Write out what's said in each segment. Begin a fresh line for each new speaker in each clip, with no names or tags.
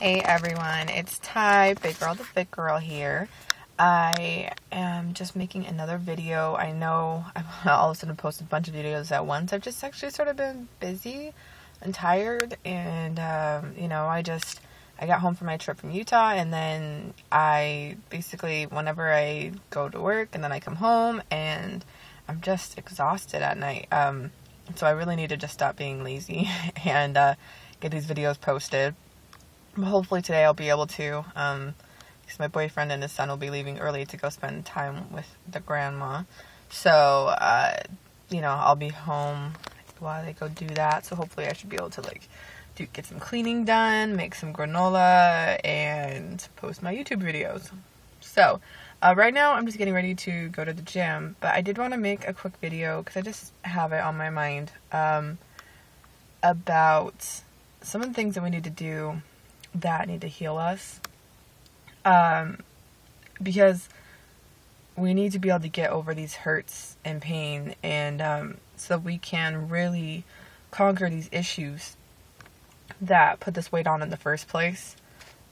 Hey everyone, it's Ty, Big Girl the Fit Girl here. I am just making another video. I know I've all of a sudden posted a bunch of videos at once. I've just actually sort of been busy and tired, and I got home from my trip from Utah, and then I basically, whenever I go to work and then I come home and I'm just exhausted at night. So I really need to just stop being lazy and get these videos posted. Hopefully today I'll be able to, because my boyfriend and his son will be leaving early to go spend time with the grandma. So, I'll be home while they go do that. So hopefully I should be able to get some cleaning done, make some granola, and post my YouTube videos. So, right now I'm just getting ready to go to the gym, but I did want to make a quick video because I just have it on my mind, about some of the things that we need to do that need to heal us, because we need to be able to get over these hurts and pain, and so we can really conquer these issues that put this weight on in the first place,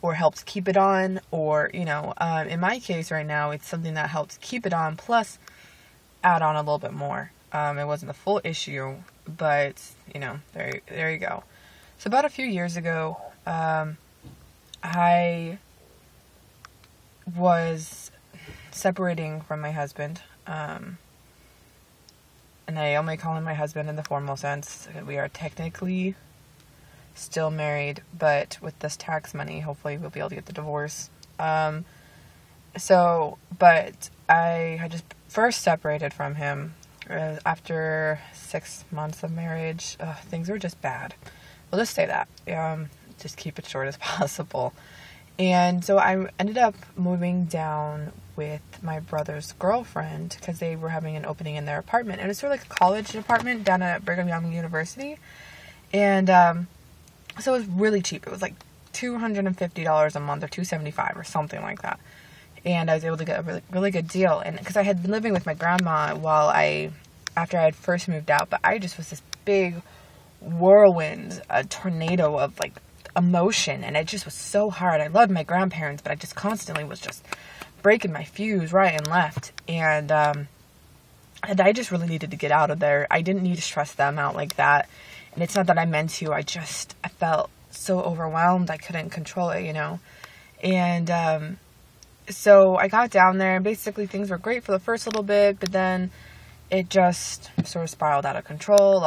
or helps keep it on, or in my case right now it's something that helps keep it on plus add on a little bit more. It wasn't a full issue, but there you go. So about a few years ago, I was separating from my husband, and I only call him my husband in the formal sense. We are technically still married, but with this tax money, hopefully we'll be able to get the divorce. But I had just first separated from him after 6 months of marriage. Things were just bad. We'll just say that. Just keep it short as possible. And so I ended up moving down with my brother's girlfriend because they were having an opening in their apartment. And it was sort of like a college apartment down at Brigham Young University. And so it was really cheap. It was like $250 a month or $275 or something like that. And I was able to get a really, really good deal. And because I had been living with my grandma after I had first moved out, but I just was this big whirlwind, a tornado of emotion, and it just was so hard. I loved my grandparents, but I just constantly was just breaking my fuse right and left, and I just really needed to get out of there. I didn't need to stress them out like that, and it's not that I meant to. I felt so overwhelmed I couldn't control it, and so I got down there, and basically things were great for the first little bit, but then it just sort of spiraled out of control,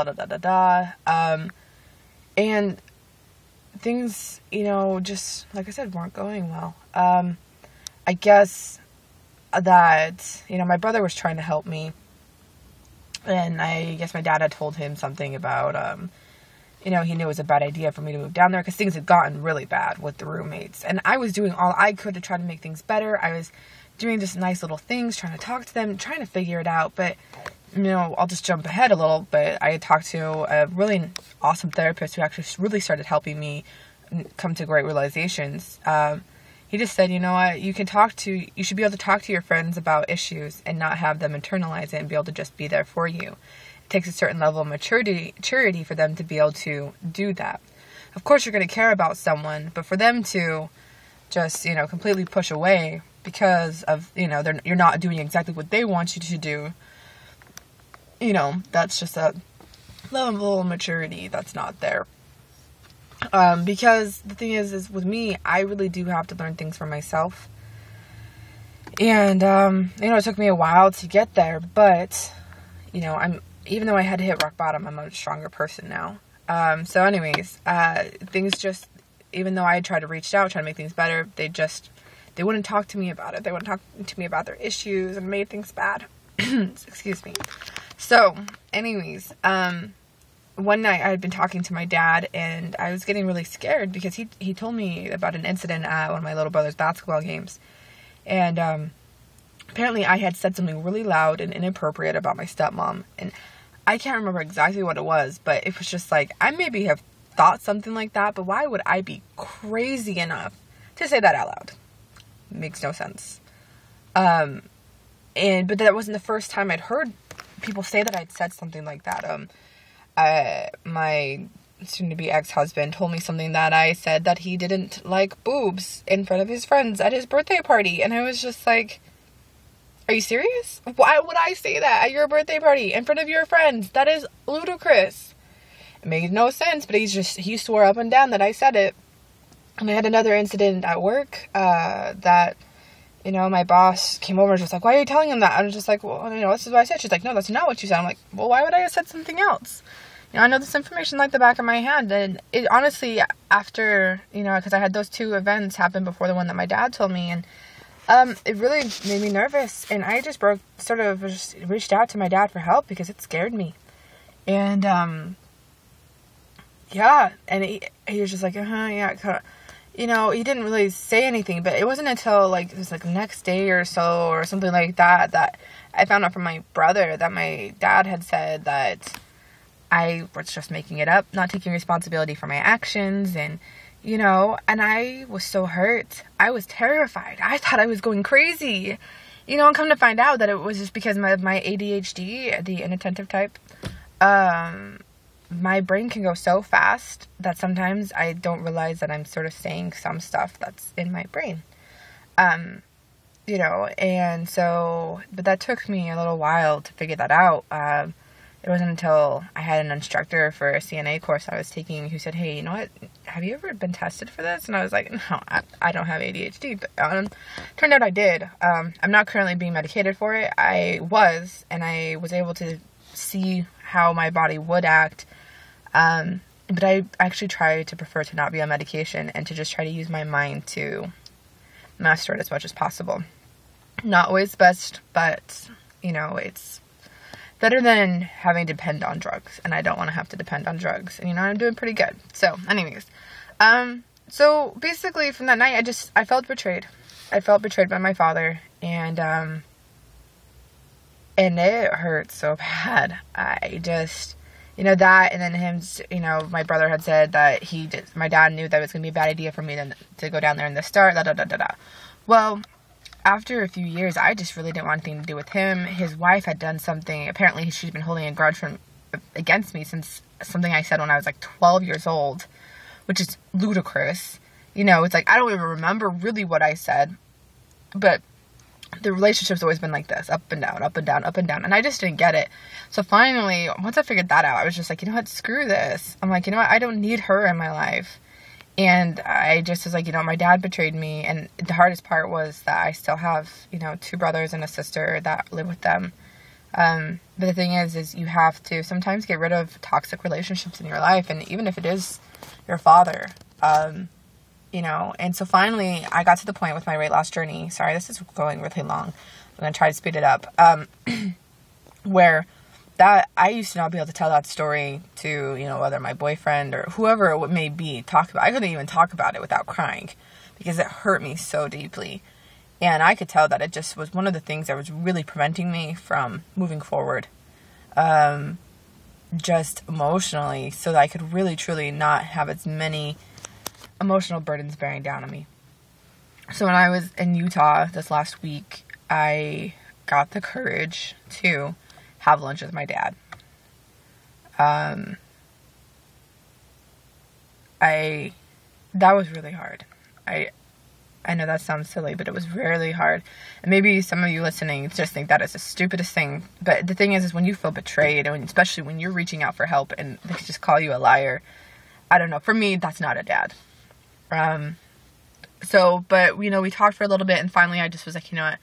and things, just, like I said, weren't going well. I guess that, my brother was trying to help me, and I guess my dad had told him something about, he knew it was a bad idea for me to move down there because things had gotten really bad with the roommates, and I was doing all I could to try to make things better. I was doing just nice little things, trying to talk to them, trying to figure it out, but I'll just jump ahead a little bit. I had talked to a really awesome therapist who actually really started helping me come to great realizations. He just said, you know what, you should be able to talk to your friends about issues and not have them internalize it and be able to just be there for you. It takes a certain level of maturity for them to be able to do that. Of course, you're going to care about someone, but for them to just, completely push away because of, you're not doing exactly what they want you to do, that's just a level of maturity that's not there. Because the thing is with me, I really do have to learn things for myself. And, it took me a while to get there, but, even though I had to hit rock bottom, I'm a much stronger person now. So anyways, things just, even though I had tried to reach out, try to make things better, they wouldn't talk to me about it. They wouldn't talk to me about their issues and made things bad. Excuse me. So, anyways, one night I had been talking to my dad, and I was getting really scared because he told me about an incident at one of my little brother's basketball games. And apparently I had said something really loud and inappropriate about my stepmom. And I can't remember exactly what it was, but it was just I maybe have thought something like that, but why would I be crazy enough to say that out loud? Makes no sense. But that wasn't the first time I'd heard people say that I'd said something like that. My soon-to-be ex-husband told me something that I said, that he didn't like boobs in front of his friends at his birthday party. And I was just like, are you serious? Why would I say that at your birthday party in front of your friends? That is ludicrous. It made no sense, but he swore up and down that I said it. And I had another incident at work that, you know, my boss came over and was just like, why are you telling him that? I was just like, well, you know, this is what I said. She's like, no, that's not what you said. I'm like, well, why would I have said something else? You know, I know this information like the back of my hand. And it honestly, after, you know, because I had those 2 events happen before the one that my dad told me, and it really made me nervous. And I just reached out to my dad for help because it scared me. And, yeah, and he was just like, yeah, you know, he didn't really say anything, but it wasn't until, like, it was, like, the next day or so, or something like that, that I found out from my brother that my dad had said that I was just making it up, not taking responsibility for my actions, and, you know, and I was so hurt. I was terrified. I thought I was going crazy, you know, and come to find out that it was just because of my ADHD, the inattentive type. My brain can go so fast that sometimes I don't realize that I'm sort of saying some stuff that's in my brain. You know, and so, but that took me a little while to figure that out. It wasn't until I had an instructor for a CNA course I was taking who said, hey, you know what, have you ever been tested for this? And I was like, no, I don't have ADHD, but turned out I did. I'm not currently being medicated for it. I was, and I was able to see how my body would act. But I actually try to prefer to not be on medication and to just try to use my mind to master it as much as possible. Not always best, but, you know, it's better than having to depend on drugs, and I don't want to have to depend on drugs, and, you know, I'm doing pretty good. So, anyways, so basically from that night, I felt betrayed. I felt betrayed by my father, and it hurt so bad. You know, that, and then him, you know, my brother had said that my dad knew that it was going to be a bad idea for me to go down there in the start, Well, after a few years, I just really didn't want anything to do with him. His wife had done something. Apparently, she's been holding a grudge against me since something I said when I was like 12 years old, which is ludicrous. You know, it's like, I don't even remember really what I said, but the relationship's always been like this, up and down, up and down, up and down, and I just didn't get it. So finally, once I figured that out, I was just like, you know what, screw this. I'm like, you know what, I don't need her in my life. And I just was like, you know, my dad betrayed me, and the hardest part was that I still have, you know, 2 brothers and a sister that live with them. But the thing is you have to sometimes get rid of toxic relationships in your life, and even if it is your father, you know. And so finally, I got to the point with my weight loss journey. Sorry, this is going really long. I'm going to try to speed it up. Where that I used to not be able to tell that story to, you know, whether my boyfriend or whoever it may be, talk about. I couldn't even talk about it without crying because it hurt me so deeply. And I could tell that it just was one of the things that was really preventing me from moving forward. Just emotionally, so that I could really, truly not have as many emotional burdens bearing down on me. So when I was in Utah this last week, I got the courage to have lunch with my dad. That was really hard. I know that sounds silly, but it was really hard. And maybe some of you listening just think that is the stupidest thing. But the thing is when you feel betrayed, and especially when you're reaching out for help and they just call you a liar, I don't know. For me, that's not a dad. But, you know, we talked for a little bit, and finally I just was like, you know what,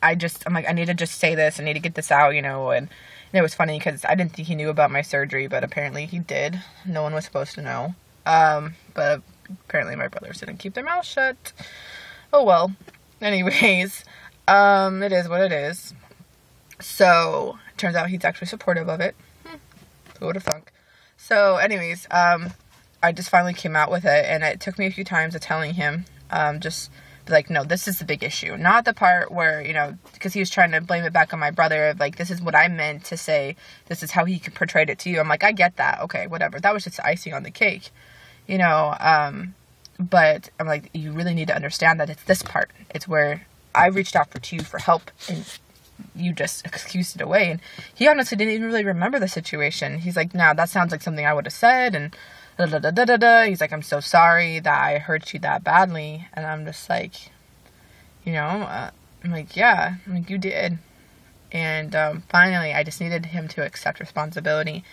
I'm like, I need to just say this, I need to get this out, you know. And it was funny because I didn't think he knew about my surgery, but apparently he did. No one was supposed to know. But apparently my brothers didn't keep their mouth shut. Oh well. Anyways, it is what it is. So, turns out he's actually supportive of it. Who would have thunk? So, anyways, I just finally came out with it, and it took me a few times of telling him, just be like, no, this is the big issue. Not the part where, you know, because he was trying to blame it back on my brother, of like, this is what I meant to say, this is how he portrayed it to you. I'm like, I get that, okay, whatever. That was just icing on the cake, you know, but I'm like, you really need to understand that it's this part. It's where I reached out to you for help, and you just excused it away. And he honestly didn't even really remember the situation. He's like, no, that sounds like something I would have said, and da, da, da, da, da, da. He's like, I'm so sorry that I hurt you that badly. And I'm just like, I'm like, yeah, I'm like, you did. And finally, I just needed him to accept responsibility.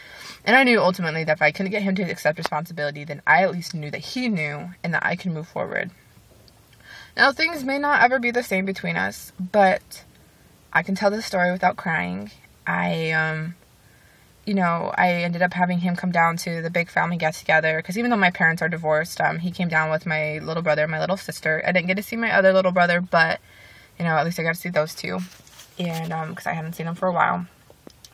And I knew ultimately that if I couldn't get him to accept responsibility, then I at least knew that he knew and that I could move forward. Now, things may not ever be the same between us, but I can tell this story without crying. I ended up having him come down to the big family get-together, because even though my parents are divorced, he came down with my little brother and my little sister. I didn't get to see my other little brother, but, at least I got to see those two. And, because I hadn't seen them for a while.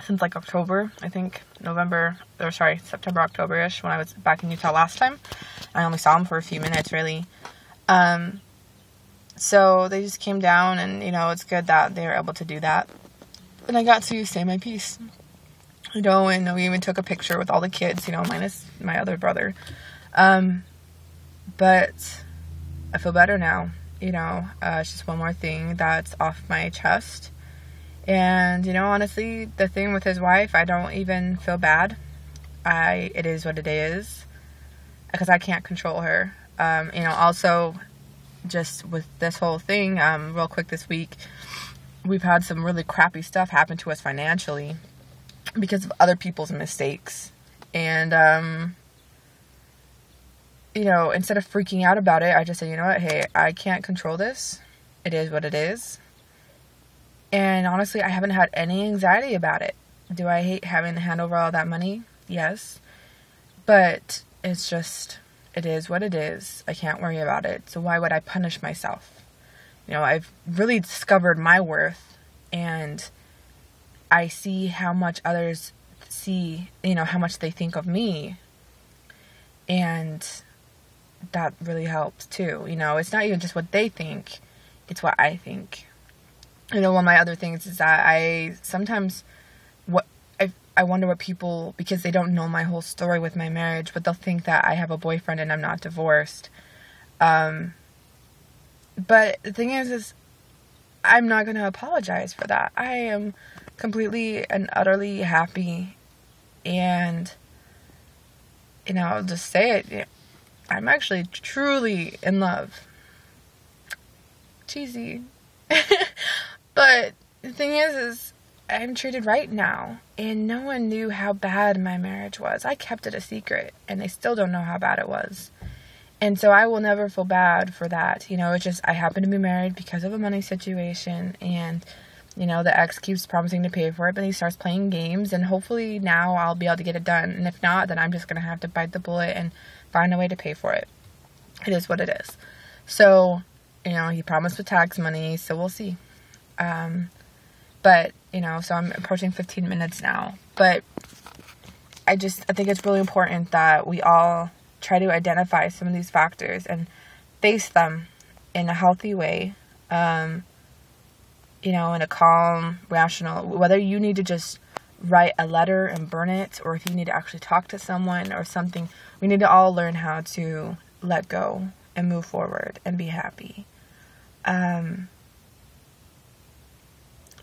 Since, like, October, I think. September, October-ish, when I was back in Utah last time. I only saw them for a few minutes, really. So they just came down, and, it's good that they were able to do that. And I got to say my piece. And we even took a picture with all the kids, minus my other brother. But I feel better now. It's just one more thing that's off my chest. And, honestly, the thing with his wife, I don't even feel bad. It is what it is. Because I can't control her. Also, just with this whole thing, real quick this week, we've had some really crappy stuff happen to us financially because of other people's mistakes. And, instead of freaking out about it, I just said, you know what, hey, I can't control this. It is what it is. And honestly, I haven't had any anxiety about it. Do I hate having to hand over all that money? Yes. But it's just, it is what it is. I can't worry about it. So why would I punish myself? I've really discovered my worth, and I see how much others see, how much they think of me. And that really helps too. It's not even just what they think, it's what I think. One of my other things is that I sometimes, I wonder what people, because they don't know my whole story with my marriage, but they'll think that I have a boyfriend and I'm not divorced. But the thing is I'm not going to apologize for that. I am completely and utterly happy. And, I'll just say it. I'm actually truly in love. Cheesy. But the thing is I'm treated right now, and no one knew how bad my marriage was. I kept it a secret, and they still don't know how bad it was. And so I will never feel bad for that. It's just, I happen to be married because of a money situation, and, the ex keeps promising to pay for it, but he starts playing games, and hopefully now I'll be able to get it done. And if not, then I'm just going to have to bite the bullet and find a way to pay for it. It is what it is. So, he promised with tax money, so we'll see. But, so I'm approaching 15 minutes now. But I think it's really important that we all try to identify some of these factors and face them in a healthy way. In a calm, rational, whether you need to just write a letter and burn it, or if you need to actually talk to someone or something, we need to all learn how to let go and move forward and be happy.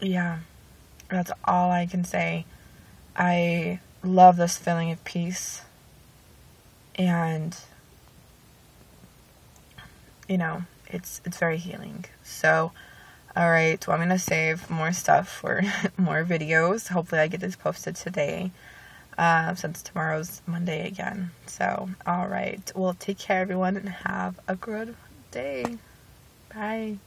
Yeah, that's all I can say. I love this feeling of peace, and it's very healing. So, all right, well, I'm gonna save more stuff for more videos. Hopefully I get this posted today, since tomorrow's Monday again. So, all right, well, take care, everyone, and have a good day. Bye.